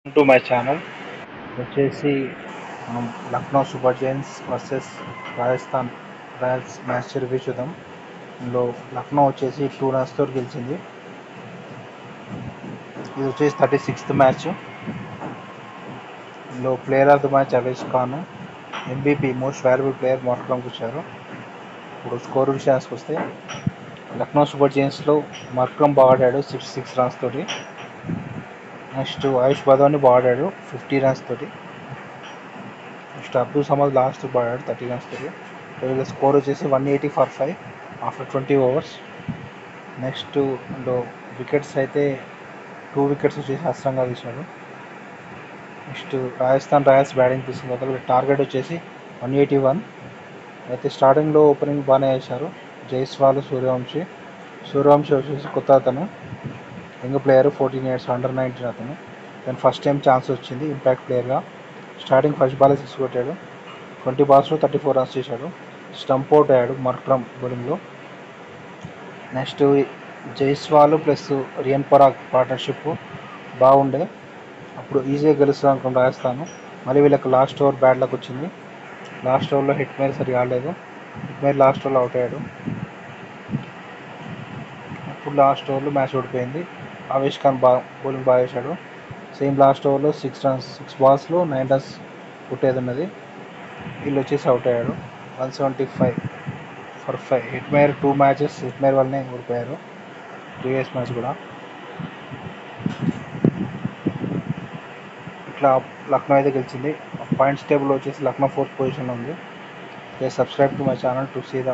To my channel వచ్చేసి మనం Lucknow super Giants versus Rajasthan Royals match review చూద్దాం. ఇందులో లక్నో వచ్చేసి 2 రన్స్తో గెలిచింది. ఇది వచ్చేసి 36th మ్యాచ్. ఇందులో player of the match Avesh Khan, MVP most valuable player మార్క్రమ్కి వచ్చారు. ఇప్పుడు స్కోర్ విషయానికి వస్తే లక్నో సూపర్ జైంట్స్లో మార్క్రమ్ బాగా ఆడాడు 66 రన్స్ తోటి. నెక్స్ట్ ఆయుష్ బదోని బాగా ఆడాడు 50 రన్స్ తోటి. నెక్స్ట్ అబ్దుల్ సమద్ లాస్ట్ బాగా ఆడాడు 30 రన్స్ తోటి. వీళ్ళ స్కోర్ వచ్చేసి 180 for 5 after 20 overs. Next wickets అయితే 2 వికెట్స్ వచ్చేసి అస్రంగా తీశాడు. నెక్స్ట్ రాజస్థాన్ రాయల్స్ బ్యాటింగ్ తీసుకున్న తర్వాత టార్గెట్ వచ్చేసి 181. అయితే స్టార్టింగ్లో ఓపెనింగ్ బాగానే వేశారు జైస్వాల్, సూర్యవంశీ వచ్చేసి కొత్త అతను, యంగ్ ప్లేయర్, 14 years, అండర్ 19 అతను. దాని ఫస్ట్ టైం ఛాన్స్ వచ్చింది ఇంపాక్ట్ ప్లేయర్గా. స్టార్టింగ్ ఫస్ట్ బాల్ 6 కొట్టాడు, 20 balls 34 రన్స్ చేశాడు. స్టంప్ అవుట్ అయ్యాడు మార్క్రమ్ బౌలింగ్లో. Next Jaiswal plus Riyan Parag partnership బాగుండే, అప్పుడు ఈజీగా గెలుస్తుంది అనుకున్న రాజస్థాన్. మళ్ళీ వీళ్ళకి లాస్ట్ ఓవర్ బ్యాడ్ లక్ వచ్చింది. లాస్ట్ ఓవర్లో హిట్మేర్ సరిగా ఆడలేదు, హిట్మేర్ లాస్ట్ ఓవర్లో అవుట్ అయ్యాడు. అప్పుడు లాస్ట్ ఓవర్లో మ్యాచ్ ఓడిపోయింది. అవేష్ ఖాన్ బౌలింగ్ బాగా వేశాడు. సేమ్ లాస్ట్ ఓవర్లో 6 balls 9 runs కొట్టేది ఉన్నది. వీళ్ళు వచ్చేసి అవుట్ అయ్యాడు 175 for 5. హిట్మేర్ 2 matches హిట్మేర్ వల్లనే ఓడిపోయారు, ప్రీవియస్ మ్యాచ్ కూడా. ఇట్లా లక్నో అయితే గెలిచింది. పాయింట్స్ టేబుల్ వచ్చేసి లక్నో 4th పొజిషన్లో ఉంది. Subscribe to my channel to see the